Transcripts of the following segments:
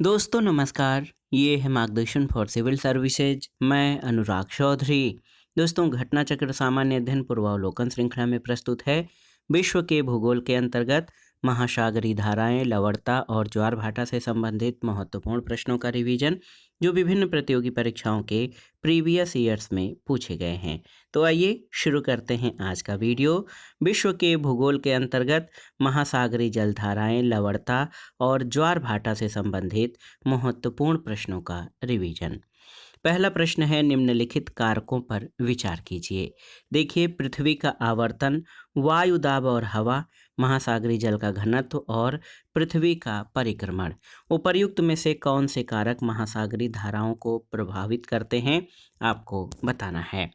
दोस्तों नमस्कार। ये है मार्गदर्शन फॉर सिविल सर्विसेज। मैं अनुराग चौधरी। दोस्तों घटना चक्र सामान्य अध्ययन पूर्वावलोकन श्रृंखला में प्रस्तुत है। विश्व के भूगोल के अंतर्गत महासागरीय धाराएं, लवणता और ज्वार भाटा से संबंधित महत्वपूर्ण प्रश्नों का रिवीजन जो विभिन्न प्रतियोगी परीक्षाओं के प्रीवियस ईयर्स में पूछे गए हैं। तो आइए शुरू करते हैं आज का वीडियो। विश्व के भूगोल के अंतर्गत महासागरीय जलधाराएं, लवणता और ज्वार भाटा से संबंधित महत्वपूर्ण प्रश्नों का रिवीजन। पहला प्रश्न है, निम्नलिखित कारकों पर विचार कीजिए। देखिए, पृथ्वी का आवर्तन, वायु दाब और हवा, महासागरीय जल का घनत्व और पृथ्वी का परिक्रमण। उपर्युक्त में से कौन से कारक महासागरीय धाराओं को प्रभावित करते हैं, आपको बताना है।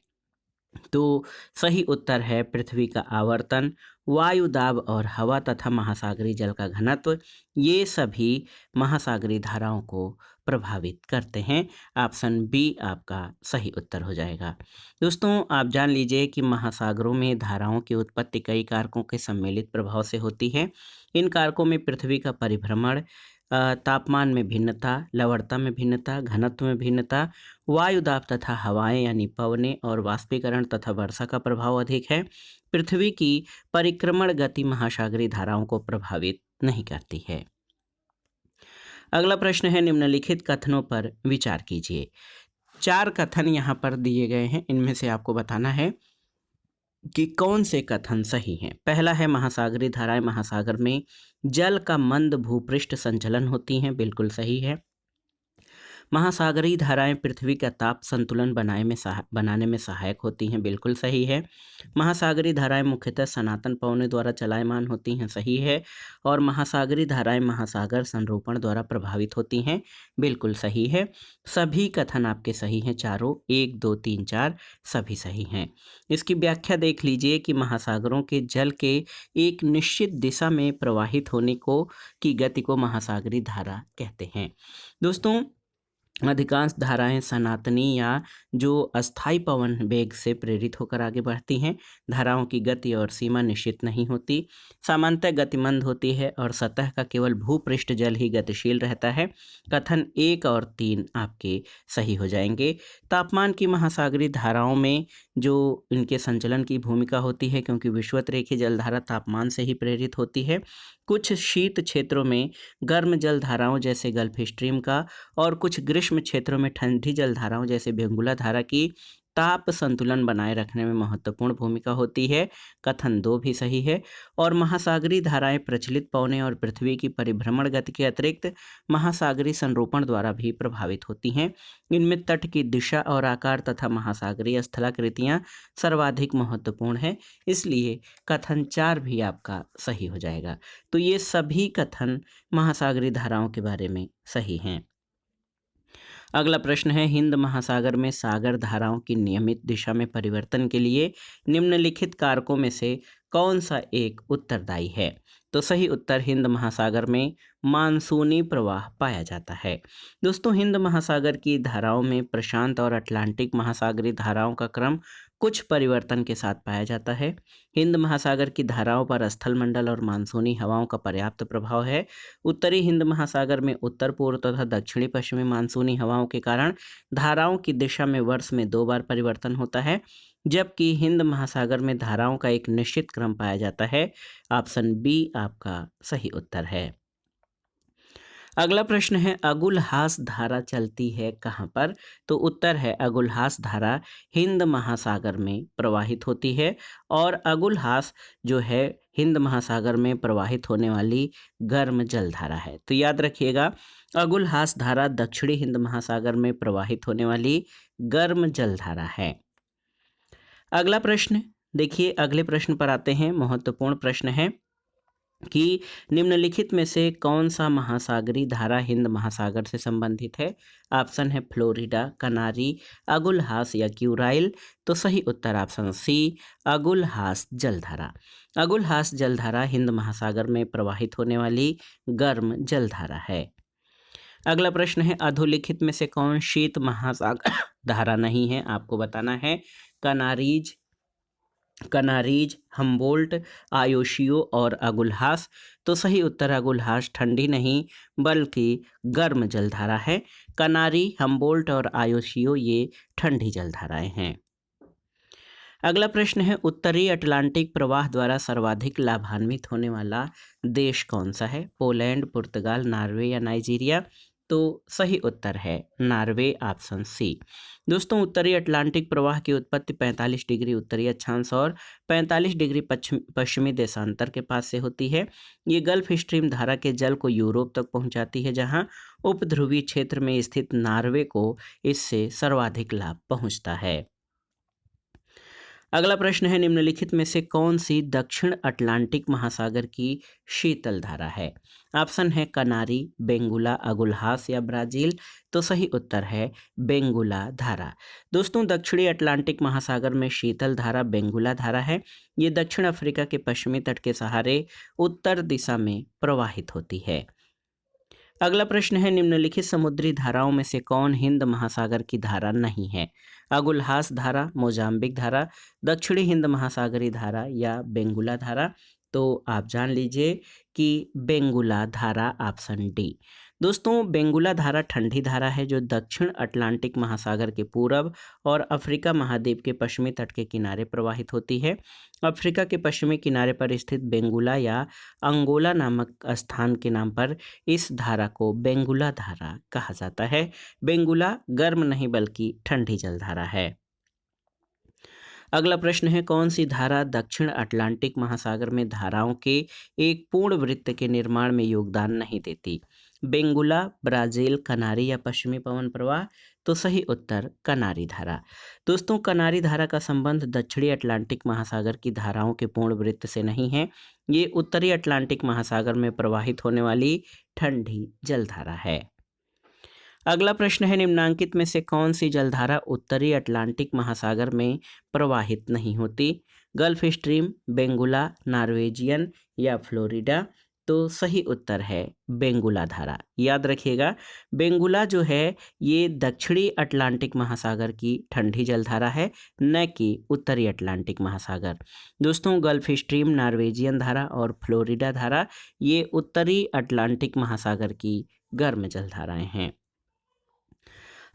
तो सही उत्तर है पृथ्वी का आवर्तन, वायु दाब और हवा तथा महासागरीय जल का घनत्व। ये सभी महासागरीय धाराओं को प्रभावित करते हैं। ऑप्शन बी आपका सही उत्तर हो जाएगा। दोस्तों आप जान लीजिए कि महासागरों में धाराओं की उत्पत्ति कई कारकों के सम्मिलित प्रभाव से होती है। इन कारकों में पृथ्वी का परिभ्रमण, तापमान में भिन्नता, लवणता में भिन्नता, घनत्व में भिन्नता, वायु दाब तथा हवाएं यानी पवनें और वाष्पीकरण तथा वर्षा का प्रभाव अधिक है। पृथ्वी की परिक्रमण गति महासागरीय धाराओं को प्रभावित नहीं करती है। अगला प्रश्न है, निम्नलिखित कथनों पर विचार कीजिए। 4 कथन यहाँ पर दिए गए हैं, इनमें से आपको बताना है कि कौन से कथन सही हैं। पहला है, महासागरीय धाराएं महासागर में जल का मंद भूपृष्ठ संचलन होती हैं, बिल्कुल सही है। महासागरीय धाराएं पृथ्वी का ताप संतुलन बनाने में सहायक होती हैं, बिल्कुल सही है। महासागरीय धाराएं मुख्यतः सनातन पवनों द्वारा चलायमान होती हैं, सही है। और महासागरीय धाराएं महासागर संरोपण द्वारा प्रभावित होती हैं, बिल्कुल सही है। सभी कथन आपके सही हैं, चारों, 1 2 3 4 सभी सही हैं। इसकी व्याख्या देख लीजिए कि महासागरों के जल के एक निश्चित दिशा में प्रवाहित होने को की गति को महासागरीय धारा कहते हैं। दोस्तों अधिकांश धाराएं सनातनी या जो अस्थायी पवन वेग से प्रेरित होकर आगे बढ़ती हैं। धाराओं की गति और सीमा निश्चित नहीं होती, सामान्यतः गतिमंद होती है और सतह का केवल भूपृष्ठ जल ही गतिशील रहता है। कथन 1 और 3 आपके सही हो जाएंगे। तापमान की महासागरीय धाराओं में जो इनके संचलन की भूमिका होती है, क्योंकि विषुवत-रेखीय जलधारा तापमान से ही प्रेरित होती है। कुछ शीत क्षेत्रों में गर्म जलधाराओं जैसे गल्फ स्ट्रीम का और कुछ ग्रीष्म क्षेत्रों में ठंडी जलधाराओं जैसे भेंगुला धारा की ताप संतुलन बनाए रखने में महत्वपूर्ण भूमिका होती है। कथन 2 भी सही है। और महासागरीय धाराएं प्रचलित पवनें और पृथ्वी की परिभ्रमण गति के अतिरिक्त महासागरीय संरोपण द्वारा भी प्रभावित होती हैं। इनमें तट की दिशा और आकार तथा महासागरीय स्थलाकृतियां सर्वाधिक महत्वपूर्ण है, इसलिए कथन 4 भी आपका सही हो जाएगा। तो ये सभी कथन महासागरीय धाराओं के बारे में सही हैं। अगला प्रश्न है, हिंद महासागर में सागर धाराओं की नियमित दिशा में परिवर्तन के लिए निम्नलिखित कारकों में से कौन सा एक उत्तरदायी है। तो सही उत्तर, हिंद महासागर में मानसूनी प्रवाह पाया जाता है। दोस्तों हिंद महासागर की धाराओं में प्रशांत और अटलांटिक महासागरीय धाराओं का क्रम कुछ परिवर्तन के साथ पाया जाता है। हिंद महासागर की धाराओं पर स्थलमंडल और मानसूनी हवाओं का पर्याप्त प्रभाव है। उत्तरी हिंद महासागर में उत्तर पूर्व तथा दक्षिणी पश्चिमी मानसूनी हवाओं के कारण धाराओं की दिशा में वर्ष में 2 बार परिवर्तन होता है, जबकि हिंद महासागर में धाराओं का एक निश्चित क्रम पाया जाता है। ऑप्शन बी आपका सही उत्तर है। अगला प्रश्न है, अगुलहास धारा चलती है कहाँ पर। तो उत्तर है, अगुलहास धारा हिंद महासागर में प्रवाहित होती है और अगुलहास जो है हिंद महासागर में प्रवाहित होने वाली गर्म जलधारा है। तो याद रखिएगा, अगुलहास धारा दक्षिणी हिंद महासागर में प्रवाहित होने वाली गर्म जलधारा है। अगला प्रश्न देखिए, अगले प्रश्न पर आते हैं। महत्वपूर्ण प्रश्न है कि निम्नलिखित में से कौन सा महासागरीय धारा हिंद महासागर से संबंधित है। ऑप्शन है फ्लोरिडा, कनारी, अगुलहास या क्यूराइल। तो सही उत्तर ऑप्शन सी, अगुलहास जलधारा। अगुलहास जलधारा हिंद महासागर में प्रवाहित होने वाली गर्म जलधारा है। अगला प्रश्न है, अधोलिखित में से कौन शीत महासागर धारा नहीं है, आपको बताना है। कनारीज, कनारीज, हम्बोल्ट, आयोशियो और अगुल्हास। तो सही उत्तर अगुल्हास ठंडी नहीं बल्कि गर्म जलधारा है। कनारी, हम्बोल्ट और आयोशियो ये ठंडी जलधाराएं हैं। अगला प्रश्न है, उत्तरी अटलांटिक प्रवाह द्वारा सर्वाधिक लाभान्वित होने वाला देश कौन सा है? पोलैंड, पुर्तगाल, नॉर्वे या नाइजीरिया? तो सही उत्तर है नॉर्वे, ऑप्शन सी। दोस्तों, उत्तरी अटलांटिक प्रवाह की उत्पत्ति 45 डिग्री उत्तरी अक्षांश और 45 डिग्री पश्चिमी देशांतर के पास से होती है। ये गल्फ स्ट्रीम धारा के जल को यूरोप तक पहुंचाती है, जहां उपध्रुवीय क्षेत्र में स्थित नॉर्वे को इससे सर्वाधिक लाभ पहुंचता है। अगला प्रश्न है, निम्नलिखित में से कौन सी दक्षिण अटलांटिक महासागर की शीतल धारा है? ऑप्शन है कनारी, बेंगुला, अगुल्हास या ब्राजील? तो सही उत्तर है बेंगुला धारा। दोस्तों, दक्षिणी अटलांटिक महासागर में शीतल धारा बेंगुला धारा है। ये दक्षिण अफ्रीका के पश्चिमी तट के सहारे उत्तर दिशा में प्रवाहित होती है। अगला प्रश्न है, निम्नलिखित समुद्री धाराओं में से कौन हिंद महासागर की धारा नहीं है? अगुल्हास धारा, मोजाम्बिक धारा, दक्षिणी हिंद महासागरी धारा या बेंगुला धारा? तो आप जान लीजिए कि बेंगुला धारा, ऑप्शन डी। दोस्तों, बेंगुला धारा ठंडी धारा है जो दक्षिण अटलांटिक महासागर के पूरब और अफ्रीका महाद्वीप के पश्चिमी तट के किनारे प्रवाहित होती है। अफ्रीका के पश्चिमी किनारे पर स्थित बेंगुला या अंगोला नामक स्थान के नाम पर इस धारा को बेंगुला धारा कहा जाता है। बेंगुला गर्म नहीं बल्कि ठंडी जलधारा है। अगला प्रश्न है, कौन सी धारा दक्षिण अटलांटिक महासागर में धाराओं के एक पूर्ण वृत्त के निर्माण में योगदान नहीं देती? बेंगुला, ब्राजील, कनारी या पश्चिमी पवन प्रवाह? तो सही उत्तर कनारी धारा। दोस्तों, कनारी धारा का संबंध दक्षिणी अटलांटिक महासागर की धाराओं के पूर्ण वृत्त से नहीं है। ये उत्तरी अटलांटिक महासागर में प्रवाहित होने वाली ठंडी जलधारा है। अगला प्रश्न है, निम्नांकित में से कौन सी जलधारा उत्तरी अटलांटिक महासागर में प्रवाहित नहीं होती? गल्फ स्ट्रीम, बेंगुला, नॉर्वेजियन या फ्लोरिडा? तो सही उत्तर है बेंगुला धारा। याद रखिएगा, बेंगुला जो है ये दक्षिणी अटलांटिक महासागर की ठंडी जलधारा है, न कि उत्तरी अटलांटिक महासागर। दोस्तों, गल्फ स्ट्रीम, नॉर्वेजियन धारा और फ्लोरिडा धारा ये उत्तरी अटलांटिक महासागर की गर्म जलधाराएं हैं।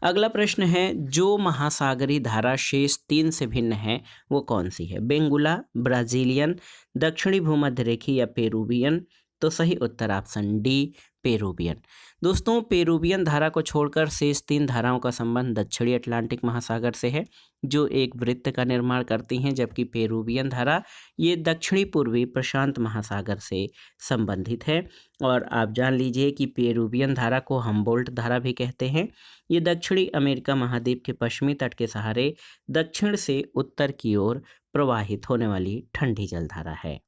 अगला प्रश्न है, जो महासागरी धारा शेष तीन से भिन्न है वो कौन सी है? बेंगुला, ब्राजीलियन, दक्षिणी भूमध्य रेखी या पेरुवियन? तो सही उत्तर ऑप्शन डी, पेरुवियन। दोस्तों, पेरुवियन धारा को छोड़कर शेष तीन धाराओं का संबंध दक्षिणी अटलांटिक महासागर से है, जो एक वृत्त का निर्माण करती हैं, जबकि पेरुवियन धारा ये दक्षिणी पूर्वी प्रशांत महासागर से संबंधित है। और आप जान लीजिए कि पेरुवियन धारा को हम्बोल्ट धारा भी कहते हैं। ये दक्षिणी अमेरिका महाद्वीप के पश्चिमी तट के सहारे दक्षिण से उत्तर की ओर प्रवाहित होने वाली ठंडी जलधारा है।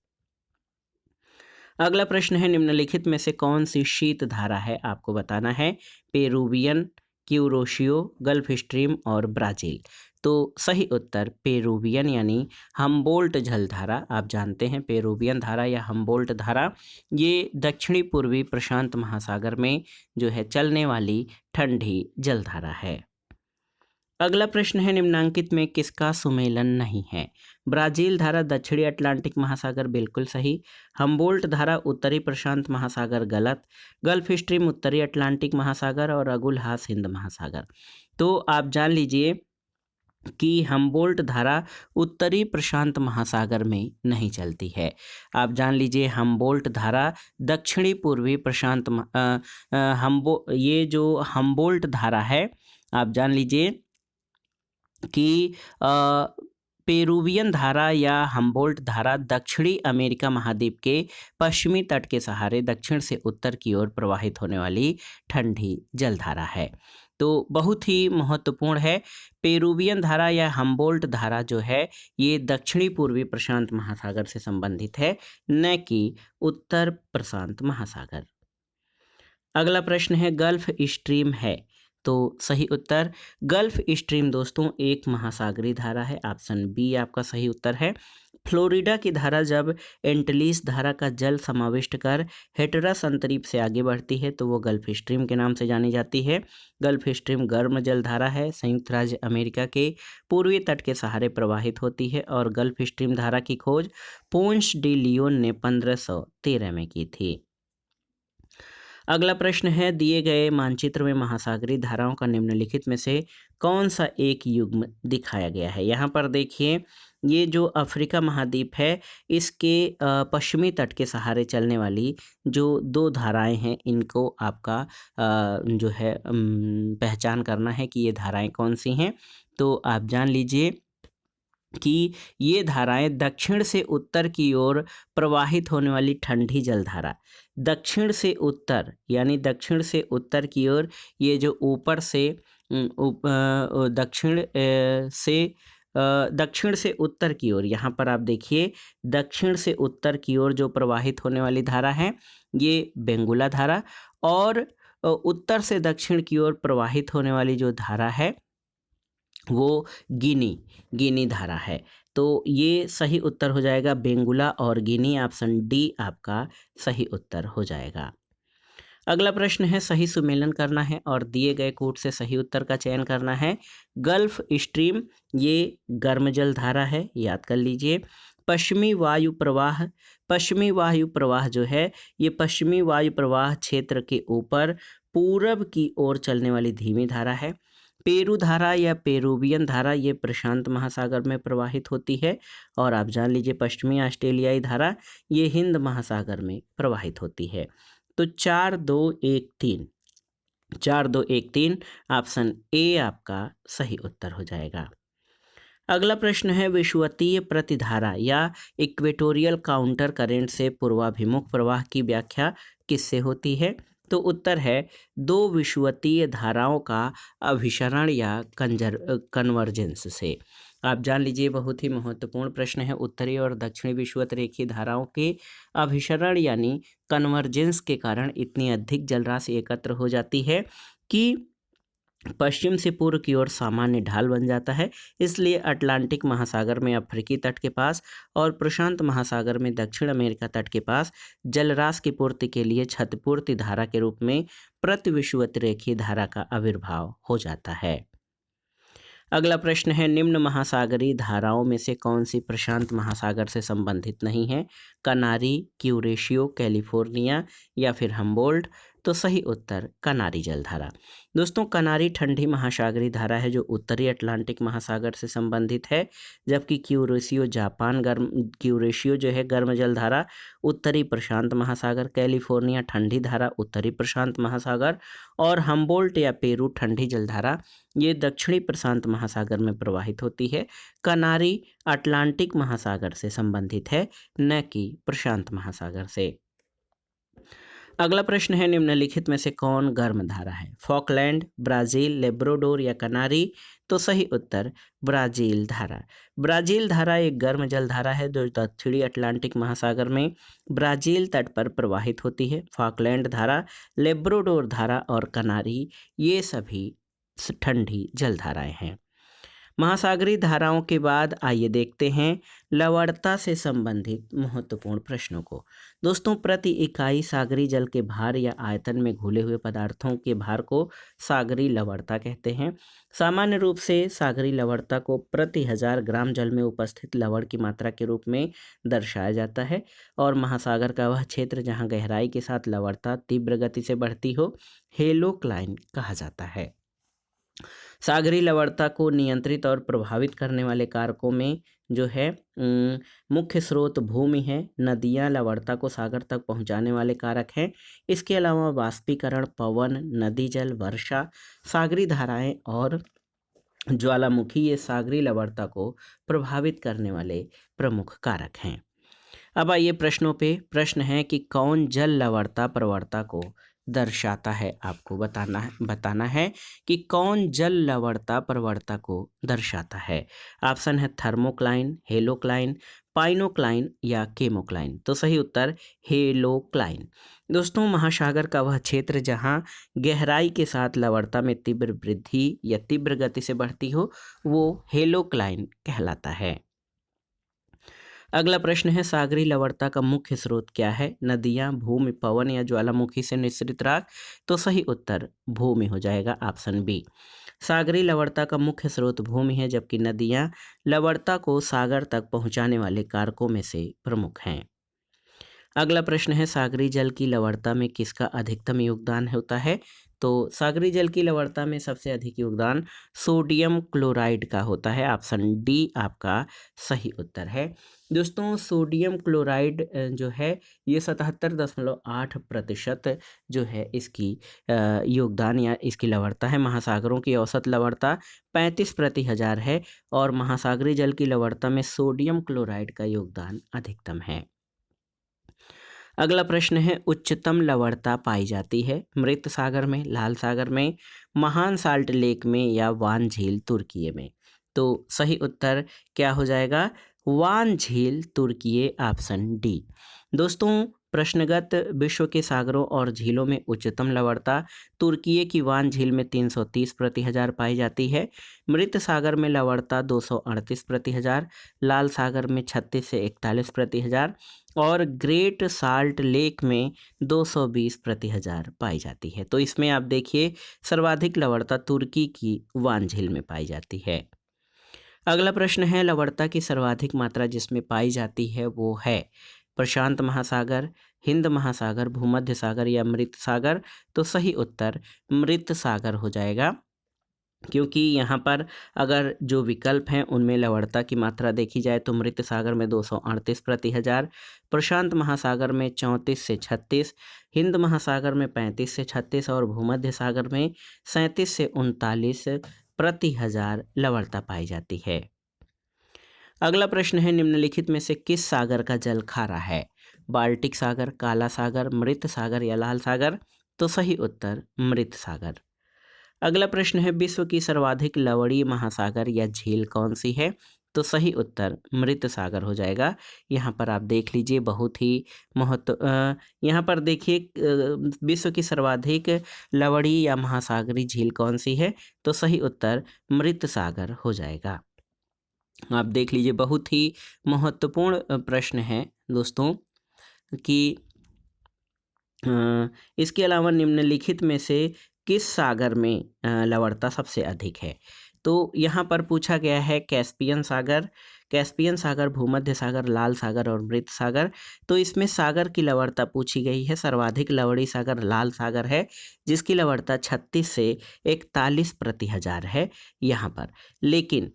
अगला प्रश्न है, निम्नलिखित में से कौन सी शीत धारा है? आपको बताना है। पेरुवियन, क्यूरोशियो, गल्फ स्ट्रीम और ब्राजील? तो सही उत्तर पेरुवियन यानी हम्बोल्ट जलधारा। आप जानते हैं पेरुवियन धारा या हम्बोल्ट धारा ये दक्षिणी पूर्वी प्रशांत महासागर में जो है चलने वाली ठंडी जलधारा है। अगला प्रश्न है, निम्नांकित में किसका सुमेलन नहीं है? ब्राजील धारा दक्षिणी अटलांटिक महासागर, बिल्कुल सही। हम्बोल्ट धारा उत्तरी प्रशांत महासागर, गलत। गल्फ स्ट्रीम उत्तरी अटलांटिक महासागर और अगुल्हास हिंद महासागर? तो आप जान लीजिए कि हम्बोल्ट धारा उत्तरी प्रशांत महासागर में नहीं चलती है। आप जान लीजिए हम्बोल्ट धारा दक्षिणी पूर्वी प्रशांत ये जो हम्बोल्ट धारा है, आप जान लीजिए कि पेरुवियन धारा या हम्बोल्ट धारा दक्षिणी अमेरिका महाद्वीप के पश्चिमी तट के सहारे दक्षिण से उत्तर की ओर प्रवाहित होने वाली ठंडी जलधारा है। तो बहुत ही महत्वपूर्ण है। पेरुवियन धारा या हम्बोल्ट धारा जो है ये दक्षिणी पूर्वी प्रशांत महासागर से संबंधित है, न कि उत्तर प्रशांत महासागर। अगला प्रश्न है, गल्फ स्ट्रीम है तो सही उत्तर गल्फ स्ट्रीम दोस्तों एक महासागरीय धारा है। ऑप्शन बी आपका सही उत्तर है। फ्लोरिडा की धारा जब एंटलीस धारा का जल समाविष्ट कर हेटरस अंतरीप से आगे बढ़ती है तो वो गल्फ स्ट्रीम के नाम से जानी जाती है। गल्फ स्ट्रीम गर्म जल धारा है, संयुक्त राज्य अमेरिका के पूर्वी तट के सहारे प्रवाहित होती है और गल्फ स्ट्रीम धारा की खोज पोंस डी लियोन ने 1513 में की थी। अगला प्रश्न है, दिए गए मानचित्र में महासागरीय धाराओं का निम्नलिखित में से कौन सा एक युग्म दिखाया गया है। यहाँ पर देखिए, ये जो अफ्रीका महाद्वीप है इसके पश्चिमी तट के सहारे चलने वाली जो दो धाराएं हैं, इनको आपका जो है पहचान करना है कि ये धाराएं कौन सी हैं। तो आप जान लीजिए कि ये धाराएं दक्षिण से उत्तर की ओर प्रवाहित होने वाली ठंडी जलधारा, दक्षिण से उत्तर यानी दक्षिण से उत्तर की ओर ये जो ऊपर से दक्षिण से उत्तर की ओर, यहाँ पर आप देखिए दक्षिण से उत्तर की ओर जो प्रवाहित होने वाली धारा है ये बेंगुला धारा, और उत्तर से दक्षिण की ओर प्रवाहित होने वाली जो धारा है वो गिनी धारा है। तो ये सही उत्तर हो जाएगा बेंगुला और गिनी। ऑप्शन डी आपका सही उत्तर हो जाएगा। अगला प्रश्न है, सही सुमेलन करना है और दिए गए कोड से सही उत्तर का चयन करना है। गल्फ स्ट्रीम ये गर्म जल धारा है, याद कर लीजिए। पश्चिमी वायु प्रवाह जो है ये पश्चिमी वायु प्रवाह क्षेत्र के ऊपर पूरब की ओर चलने वाली धीमी धारा है। पेरू धारा या पेरूवियन धारा ये प्रशांत महासागर में प्रवाहित होती है, और आप जान लीजिए पश्चिमी ऑस्ट्रेलियाई धारा ये हिंद महासागर में प्रवाहित होती है। तो 4-2-1-3 ऑप्शन ए आपका सही उत्तर हो जाएगा। अगला प्रश्न है, विषुवतीय प्रतिधारा या इक्वेटोरियल काउंटर करेंट से पूर्वाभिमुख प्रवाह की व्याख्या किससे होती है। तो उत्तर है दो विषुवतीय धाराओं का अभिसरण या कन्वर्जेंस से। आप जान लीजिए बहुत ही महत्वपूर्ण प्रश्न है। उत्तरी और दक्षिणी विषुवत रेखीय धाराओं के अभिसरण यानी कन्वर्जेंस के कारण इतनी अधिक जलराशि एकत्र हो जाती है कि पश्चिम से पूर्व की ओर सामान्य ढाल बन जाता है। इसलिए अटलांटिक महासागर में अफ्रीकी तट के पास और प्रशांत महासागर में दक्षिण अमेरिका तट के पास जलराशि की पूर्ति के लिए क्षतिपूर्ति धारा के रूप में प्रतिविषुवत रेखीय धारा का आविर्भाव हो जाता है। अगला प्रश्न है, निम्न महासागरीय धाराओं में से कौन सी प्रशांत महासागर से संबंधित नहीं है। कनारी, क्यूरेशियो, कैलिफोर्निया या फिर हम्बोल्ट। तो सही उत्तर कनारी जलधारा। दोस्तों कनारी ठंडी महासागरीय धारा है जो उत्तरी अटलांटिक महासागर से संबंधित है, जबकि क्यूरेशियो जो है गर्म जलधारा उत्तरी प्रशांत महासागर, कैलिफोर्निया ठंडी धारा उत्तरी प्रशांत महासागर, और हम्बोल्ट या पेरू ठंडी जलधारा ये दक्षिणी प्रशांत महासागर में प्रवाहित होती है। कनारी अटलांटिक महासागर से संबंधित है, न कि प्रशांत महासागर से। अगला प्रश्न है, निम्नलिखित में से कौन गर्म धारा है। फॉकलैंड, ब्राजील, लेब्राडोर या कनारी। तो सही उत्तर ब्राजील धारा। ब्राजील धारा एक गर्म जल धारा है जो दक्षिणी अटलांटिक महासागर में ब्राजील तट पर प्रवाहित होती है। फॉकलैंड धारा, लेब्राडोर धारा और कनारी ये सभी ठंडी जल धाराएं हैं। महासागरीय धाराओं के बाद आइए देखते हैं लवणता से संबंधित महत्वपूर्ण प्रश्नों को। दोस्तों प्रति इकाई सागरीय जल के भार या आयतन में घुले हुए पदार्थों के भार को सागरीय लवणता कहते हैं। सामान्य रूप से सागरीय लवणता को प्रति 1000 ग्राम जल में उपस्थित लवण की मात्रा के रूप में दर्शाया जाता है, और महासागर का वह क्षेत्र जहां गहराई के साथ लवणता तीव्र गति से बढ़ती हो हेलोक्लाइन कहा जाता है। सागरीय लवणता को नियंत्रित और प्रभावित करने वाले कारकों में जो है मुख्य स्रोत भूमि है, नदियां लवणता को सागर तक पहुंचाने वाले कारक हैं। इसके अलावा वाष्पीकरण, पवन, नदी जल, वर्षा, सागरीय धाराएं और ज्वालामुखी ये सागरीय लवणता को प्रभावित करने वाले प्रमुख कारक हैं। अब आइए प्रश्नों पे। प्रश्न है कि कौन जल लवणता प्रवणता को दर्शाता है। आपको बताना है कि कौन जल लवणता प्रवणता को दर्शाता है। ऑप्शन है थर्मोक्लाइन, हेलोक्लाइन, पाइनोक्लाइन या केमोक्लाइन? तो सही उत्तर हेलोक्लाइन। दोस्तों, महासागर का वह क्षेत्र जहां गहराई के साथ लवणता में तीव्र वृद्धि या तीव्र गति से बढ़ती हो, वो हेलोक्लाइन कहलाता है। अगला प्रश्न है, सागरी लवणता का मुख्य स्रोत क्या है? नदियां, भूमि, पवन या ज्वालामुखी से निःसृत राख? तो सही उत्तर भूमि हो जाएगा, ऑप्शन बी। सागरी लवणता का मुख्य स्रोत भूमि है, जबकि नदियां लवणता को सागर तक पहुंचाने वाले कारकों में से प्रमुख हैं। अगला प्रश्न है, सागरी जल की लवणता में किसका अधिकतम योगदान होता है? तो सागरी जल की लवणता में सबसे अधिक योगदान सोडियम क्लोराइड का होता है, ऑप्शन डी आपका सही उत्तर है। दोस्तों, सोडियम क्लोराइड जो है ये 77.8% जो है इसकी योगदान या इसकी लवणता है। महासागरों की औसत लवणता 35/1000 है और महासागरीय जल की लवणता में सोडियम क्लोराइड का योगदान अधिकतम है। अगला प्रश्न है, उच्चतम लवणता पाई जाती है मृत सागर में, लाल सागर में, महान साल्ट लेक में या वान झील तुर्की में? तो सही उत्तर क्या हो जाएगा? वान झील तुर्की, ऑप्शन डी। दोस्तों, प्रश्नगत विश्व के सागरों और झीलों में उच्चतम लवणता तुर्की की वान झील में 330/1000 पाई जाती है। मृत सागर में लवणता 238/1000, लाल सागर में 36 से 41/1000 और ग्रेट साल्ट लेक में 220/1000 पाई जाती है। तो इसमें आप देखिए सर्वाधिक लवणता तुर्की की वान झील में पाई जाती है। अगला प्रश्न है, लवणता की सर्वाधिक मात्रा जिसमें पाई जाती है वो है प्रशांत महासागर, हिंद महासागर, भूमध्य सागर या मृत सागर? तो सही उत्तर मृत सागर हो जाएगा, क्योंकि यहाँ पर अगर जो विकल्प हैं उनमें लवणता की मात्रा देखी जाए तो मृत सागर में 238/1000, प्रशांत महासागर में 34 से 36, हिंद महासागर में 35 से 36 और भूमध्य सागर में 37 से 39/1000 लवणता पाई जाती है। अगला प्रश्न है, निम्नलिखित में से किस सागर का जल खारा है? बाल्टिक सागर, काला सागर, मृत सागर या लाल सागर? तो सही उत्तर मृत सागर। अगला प्रश्न है, विश्व की सर्वाधिक लवणीय महासागर या झील कौन सी है? तो सही उत्तर मृत सागर हो जाएगा। यहाँ पर आप देख लीजिए बहुत ही यहाँ पर देखिए विश्व की सर्वाधिक लवणीय या महासागरी झील कौन सी है? तो सही उत्तर मृत सागर हो जाएगा। आप देख लीजिए बहुत ही महत्वपूर्ण प्रश्न है दोस्तों कि इसके अलावा निम्नलिखित में से किस सागर में लवणता सबसे अधिक है? तो यहाँ पर पूछा गया है कैस्पियन सागर, भूमध्य सागर, लाल सागर और मृत सागर। तो इसमें सागर की लवणता पूछी गई है। सर्वाधिक लवणीय सागर लाल सागर है, जिसकी लवणता 36 से 41/1000 है यहाँ पर। लेकिन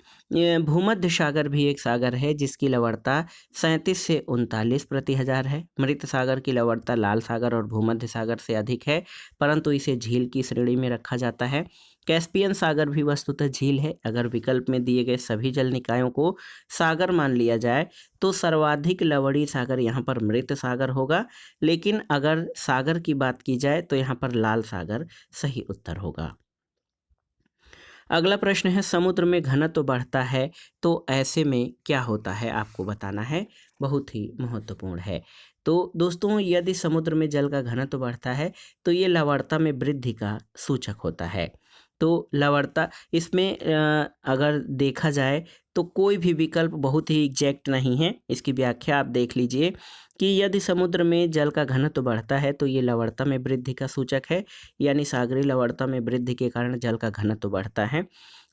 भूमध्य सागर भी एक सागर है जिसकी लवणता 37 से 39/1000 है। मृत सागर की लवणता लाल सागर और भूमध्य सागर से अधिक है, परंतु इसे झील की श्रेणी में रखा जाता है। कैस्पियन सागर भी वस्तुतः झील है। अगर विकल्प में दिए गए सभी जल निकायों को सागर मान लिया जाए तो सर्वाधिक लवणीय सागर यहाँ पर मृत सागर होगा, लेकिन अगर सागर की बात की जाए तो यहाँ पर लाल सागर सही उत्तर होगा। अगला प्रश्न है, समुद्र में घनत्व बढ़ता है तो ऐसे में क्या होता है? आपको बताना है, बहुत ही महत्वपूर्ण है। तो दोस्तों, यदि समुद्र में जल का घनत्व बढ़ता है तो ये लवणता में वृद्धि का सूचक होता है। तो लवणता इसमें अगर देखा जाए तो कोई भी विकल्प बहुत ही एग्जैक्ट नहीं है। इसकी व्याख्या आप देख लीजिए कि यदि समुद्र में जल का घनत्व बढ़ता है तो ये लवणता में वृद्धि का सूचक है, यानी सागरीय लवणता में वृद्धि के कारण जल का घनत्व बढ़ता है।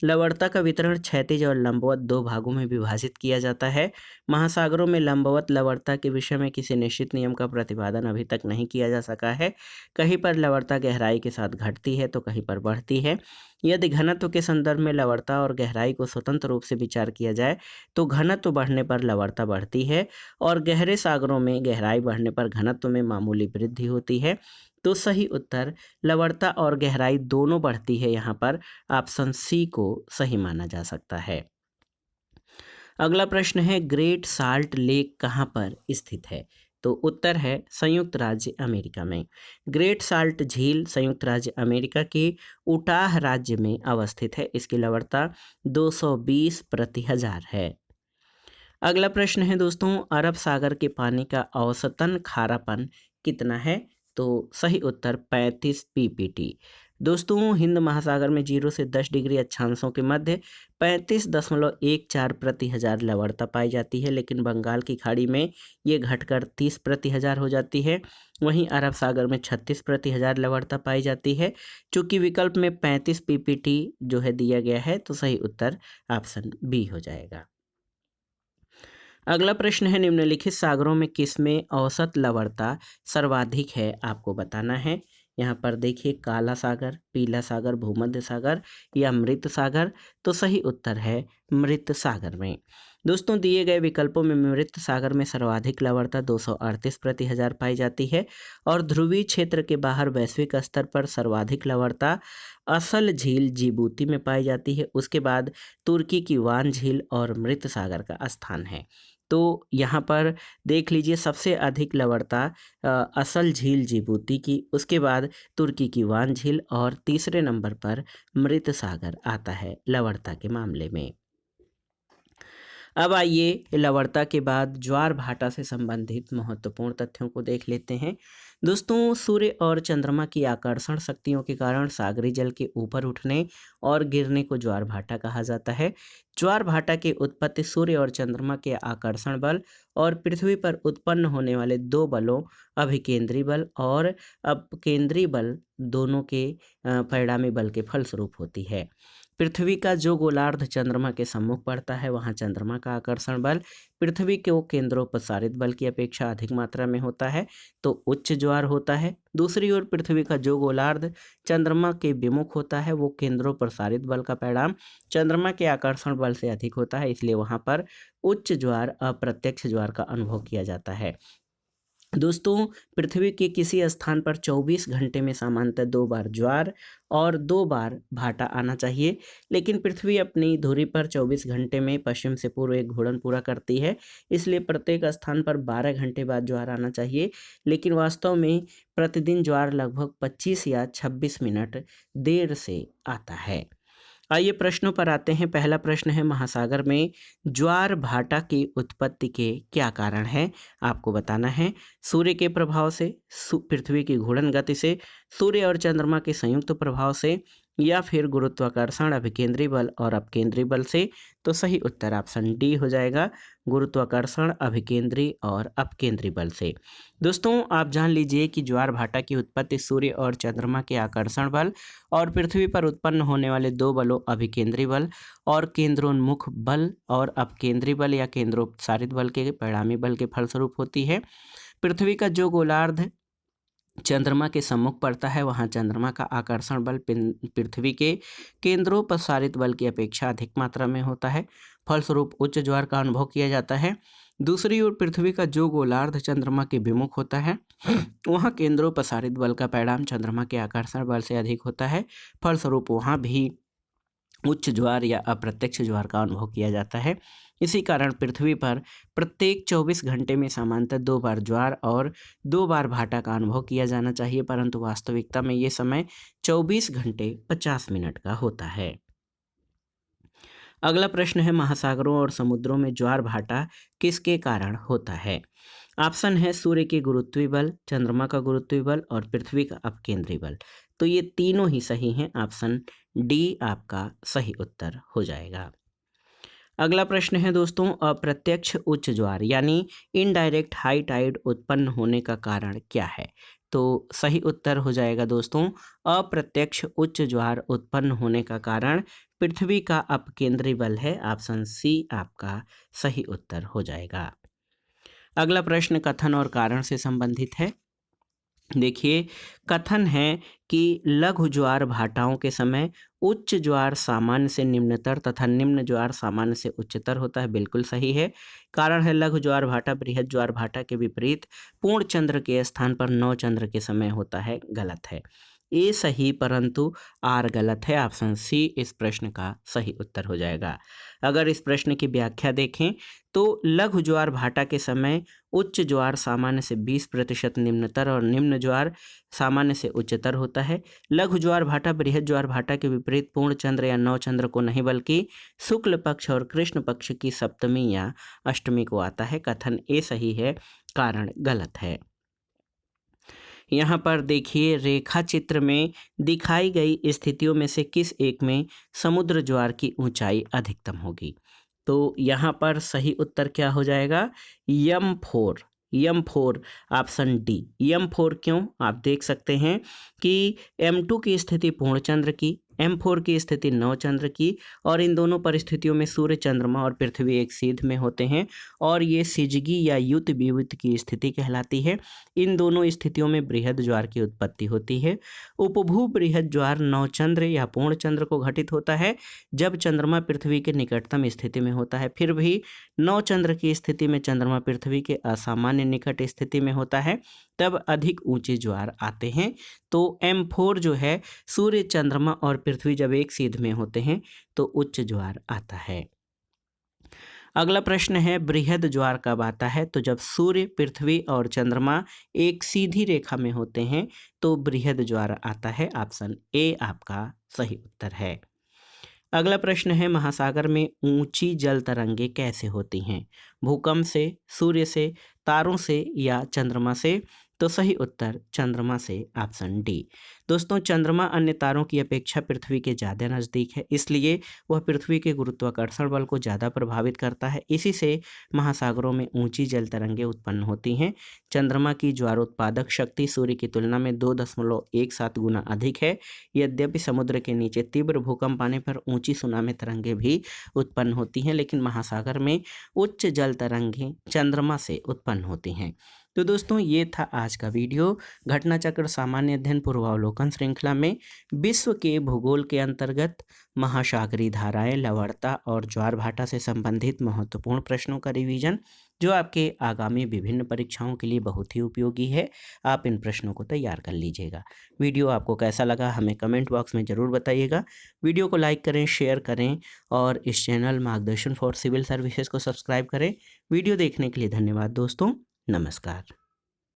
लवणता का वितरण क्षैतिज और लंबवत दो भागों में विभाजित किया जाता है। महासागरों में लंबवत लवणता के विषय में किसी निश्चित नियम का प्रतिपादन अभी तक नहीं किया जा सका है। कहीं पर लवणता गहराई के साथ घटती है तो कहीं पर बढ़ती है। यदि घनत्व के संदर्भ में लवणता और गहराई को स्वतंत्र रूप से विचार किया जाए तो घनत्व बढ़ने पर लवणता बढ़ती है और गहरे सागरों में गहराई बढ़ने पर घनत्व में मामूली वृद्धि होती है। तो सही उत्तर लवणता और गहराई दोनों बढ़ती है, यहाँ पर ऑप्शन सी को सही माना जा सकता है। अगला प्रश्न है, ग्रेट साल्ट लेक कहाँ पर स्थित है? तो उत्तर है संयुक्त राज्य अमेरिका में। ग्रेट साल्ट झील संयुक्त राज्य अमेरिका के उटाह राज्य में अवस्थित है। इसकी लवणता 220/1000 है। अगला प्रश्न है दोस्तों, अरब सागर के पानी का औसतन खारापन कितना है? तो सही उत्तर 35 पीपीटी। दोस्तों हिंद महासागर में 0 से 10 डिग्री अक्षांशों के मध्य 35.14 प्रति हजार लवणता पाई जाती है, लेकिन बंगाल की खाड़ी में ये घटकर 30 प्रति हजार हो जाती है। वहीं अरब सागर में 36 प्रति हजार लवणता पाई जाती है। चूंकि विकल्प में 35 पीपीटी जो है दिया गया है, तो सही उत्तर ऑप्शन बी हो जाएगा। अगला प्रश्न है, निम्नलिखित सागरों में किसमें औसत लवणता सर्वाधिक है? आपको बताना है। यहाँ पर देखिए, काला सागर, पीला सागर, भूमध्य सागर या मृत सागर। तो सही उत्तर है मृत सागर में। दोस्तों दिए गए विकल्पों में मृत सागर में सर्वाधिक लवणता 238 प्रति हजार पाई जाती है, और ध्रुवीय क्षेत्र के बाहर वैश्विक स्तर पर सर्वाधिक लवणता असल झील जिबूती में पाई जाती है। उसके बाद तुर्की की वान झील और मृत सागर का स्थान है। तो यहाँ पर देख लीजिए, सबसे अधिक लवणता असल झील जिबूती की, उसके बाद तुर्की की वान झील और तीसरे नंबर पर मृत सागर आता है लवणता के मामले में। अब आइए लवणता के बाद ज्वार भाटा से संबंधित महत्वपूर्ण तथ्यों को देख लेते हैं। दोस्तों सूर्य और चंद्रमा की आकर्षण शक्तियों के कारण सागरी जल के ऊपर उठने और गिरने को ज्वार भाटा कहा जाता है। ज्वार भाटा की उत्पत्ति सूर्य और चंद्रमा के आकर्षण बल और पृथ्वी पर उत्पन्न होने वाले दो बलों, अभिकेंद्री बल और अपकेंद्री बल, दोनों के परिणामी बल के फलस्वरूप होती है। पृथ्वी का जो गोलार्ध चंद्रमा के सम्मुख पड़ता है, वहाँ चंद्रमा का आकर्षण बल पृथ्वी के केंद्रोपसारित बल की अपेक्षा अधिक मात्रा में होता है, तो उच्च ज्वार होता है। दूसरी ओर पृथ्वी का जो गोलार्ध चंद्रमा के विमुख होता है, वो केंद्रोपसारित बल का परिणाम चंद्रमा के आकर्षण बल से अधिक होता है, इसलिए वहाँ पर उच्च ज्वार, अप्रत्यक्ष ज्वार का अनुभव किया जाता है। दोस्तों पृथ्वी के किसी स्थान पर 24 घंटे में सामान्यतः 2 बार ज्वार और 2 बार भाटा आना चाहिए, लेकिन पृथ्वी अपनी धुरी पर 24 घंटे में पश्चिम से पूर्व एक घूर्णन पूरा करती है, इसलिए प्रत्येक स्थान पर 12 घंटे बाद ज्वार आना चाहिए, लेकिन वास्तव में प्रतिदिन ज्वार लगभग 25 या 26 मिनट देर से आता है। आइए प्रश्नों पर आते हैं। पहला प्रश्न है, महासागर में ज्वार भाटा की उत्पत्ति के क्या कारण है? आपको बताना है। सूर्य के प्रभाव से, पृथ्वी की घूर्णन गति से, सूर्य और चंद्रमा के संयुक्त प्रभाव से, या फिर गुरुत्वाकर्षण, अभिकेंद्री बल और अपकेंद्री बल से। तो सही उत्तर ऑप्शन डी हो जाएगा, गुरुत्वाकर्षण, अभिकेंद्री और अपकेंद्री बल से। दोस्तों आप जान लीजिए कि ज्वार भाटा की उत्पत्ति सूर्य और चंद्रमा के आकर्षण बल और पृथ्वी पर उत्पन्न होने वाले दो बलों, अभिकेंद्री बल और केंद्रोन्मुख बल और अपकेंद्री बल या केंद्रोपसारित बल के परिणामी बल के फलस्वरूप होती है। पृथ्वी का जो गोलार्ध चंद्रमा के सम्मुख पड़ता है, वहाँ चंद्रमा का आकर्षण बल पृथ्वी के केंद्रोपसारित बल की अपेक्षा अधिक मात्रा में होता है, फलस्वरूप उच्च ज्वार का अनुभव किया जाता है। दूसरी ओर पृथ्वी का जो गोलार्ध चंद्रमा के विमुख होता है, वहाँ केंद्रोपसारित बल का परिणाम चंद्रमा के आकर्षण बल से अधिक होता है, फलस्वरूप वहाँ भी उच्च ज्वार या अप्रत्यक्ष ज्वार का अनुभव किया जाता है। इसी कारण पृथ्वी पर प्रत्येक 24 घंटे में सामान्यतः 2 बार ज्वार और 2 बार भाटा का अनुभव किया जाना चाहिए, परंतु वास्तविकता में ये समय 24 घंटे 50 मिनट का होता है। अगला प्रश्न है, महासागरों और समुद्रों में ज्वार भाटा किसके कारण होता है? ऑप्शन है सूर्य के गुरुत्वीय बल, चंद्रमा का गुरुत्वीय बल और पृथ्वी का अपकेंद्री बल। तो ये तीनों ही सही हैं, ऑप्शन डी आपका सही उत्तर हो जाएगा। अगला प्रश्न है दोस्तों, अप्रत्यक्ष उच्च ज्वार यानी इनडायरेक्ट हाई टाइड उत्पन्न होने का कारण क्या है? तो सही उत्तर हो जाएगा दोस्तों, अप्रत्यक्ष उच्च ज्वार उत्पन्न होने का कारण पृथ्वी का अपकेंद्री बल है, ऑप्शन सी आपका सही उत्तर हो जाएगा। अगला प्रश्न कथन और कारण से संबंधित है। देखिए, कथन है कि लघु ज्वार भाटाओं के समय उच्च ज्वार सामान्य से निम्नतर तथा निम्न ज्वार सामान्य से उच्चतर होता है। बिल्कुल सही है। कारण है लघु ज्वार भाटा बृहद ज्वार भाटा के विपरीत पूर्ण चंद्र के स्थान पर नौ चंद्र के समय होता है। गलत है। ए सही परंतु आर गलत है। ऑप्शन सी इस प्रश्न का सही उत्तर हो जाएगा। अगर इस प्रश्न की व्याख्या देखें तो लघु ज्वार भाटा के समय उच्च ज्वार सामान्य से 20% निम्नतर और निम्न ज्वार सामान्य से उच्चतर होता है। लघु ज्वार भाटा बृहद ज्वार भाटा के विपरीत पूर्ण चंद्र या नौ चंद्र को नहीं बल्कि शुक्ल पक्ष और कृष्ण पक्ष की सप्तमी या अष्टमी को आता है। कथन ए सही है, कारण गलत है। यहाँ पर देखिए रेखा चित्र में दिखाई गई स्थितियों में से किस एक में समुद्र ज्वार की ऊंचाई अधिकतम होगी। तो यहाँ पर सही उत्तर क्या हो जाएगा, यम 4। यम 4 ऑप्शन डी। यम 4 क्यों, आप देख सकते हैं कि M2 की स्थिति पूर्ण चंद्र की, M4 की स्थिति नौ चंद्र की, और इन दोनों परिस्थितियों में सूर्य चंद्रमा और पृथ्वी एक सीध में होते हैं और ये सिजगी या युत वियुत की स्थिति कहलाती है। इन दोनों स्थितियों में बृहद ज्वार की उत्पत्ति होती है। उपभू बृहद ज्वार नौ चंद्र या पूर्ण चंद्र को घटित होता है जब चंद्रमा पृथ्वी के निकटतम स्थिति में होता है। फिर भी नौ चंद्र की स्थिति में चंद्रमा पृथ्वी के असामान्य निकट स्थिति में होता है, तब अधिक ऊंचे ज्वार आते हैं। तो M4 जो है सूर्य चंद्रमा और पृथ्वी जब एक सीध में होते हैं तो उच्च ज्वार आता है। अगला प्रश्न है बृहद ज्वार कब आता है, तो जब सूर्य पृथ्वी और चंद्रमा एक सीधी रेखा में होते हैं तो बृहद ज्वार आता है। ऑप्शन ए आपका सही उत्तर है। अगला प्रश्न है महासागर में ऊंची जल तरंगें कैसे होती हैं, भूकंप से, सूर्य से, तारों से या चंद्रमा से। तो सही उत्तर चंद्रमा से, ऑप्शन डी। दोस्तों चंद्रमा अन्य तारों की अपेक्षा पृथ्वी के ज़्यादा नज़दीक है, इसलिए वह पृथ्वी के गुरुत्वाकर्षण बल को ज़्यादा प्रभावित करता है। इसी से महासागरों में ऊंची जल तरंगें उत्पन्न होती हैं। चंद्रमा की ज्वारोत्पादक शक्ति सूर्य की तुलना में 2.17 गुना अधिक है। यद्यपि समुद्र के नीचे तीव्र भूकंप आने पर ऊंची सुनामी तरंगें भी उत्पन्न होती हैं, लेकिन महासागर में उच्च जल तरंगें चंद्रमा से उत्पन्न होती हैं। तो दोस्तों ये था आज का वीडियो। घटना चक्र सामान्य अध्ययन पूर्वावलोकन श्रृंखला में विश्व के भूगोल के अंतर्गत महासागरीय धाराएं, लवणता और ज्वार भाटा से संबंधित महत्वपूर्ण प्रश्नों का रिवीजन, जो आपके आगामी विभिन्न परीक्षाओं के लिए बहुत ही उपयोगी है। आप इन प्रश्नों को तैयार कर लीजिएगा। वीडियो आपको कैसा लगा हमें कमेंट बॉक्स में ज़रूर बताइएगा। वीडियो को लाइक करें, शेयर करें और इस चैनल मार्गदर्शन फॉर सिविल सर्विसेज को सब्सक्राइब करें। वीडियो देखने के लिए धन्यवाद दोस्तों, नमस्कार।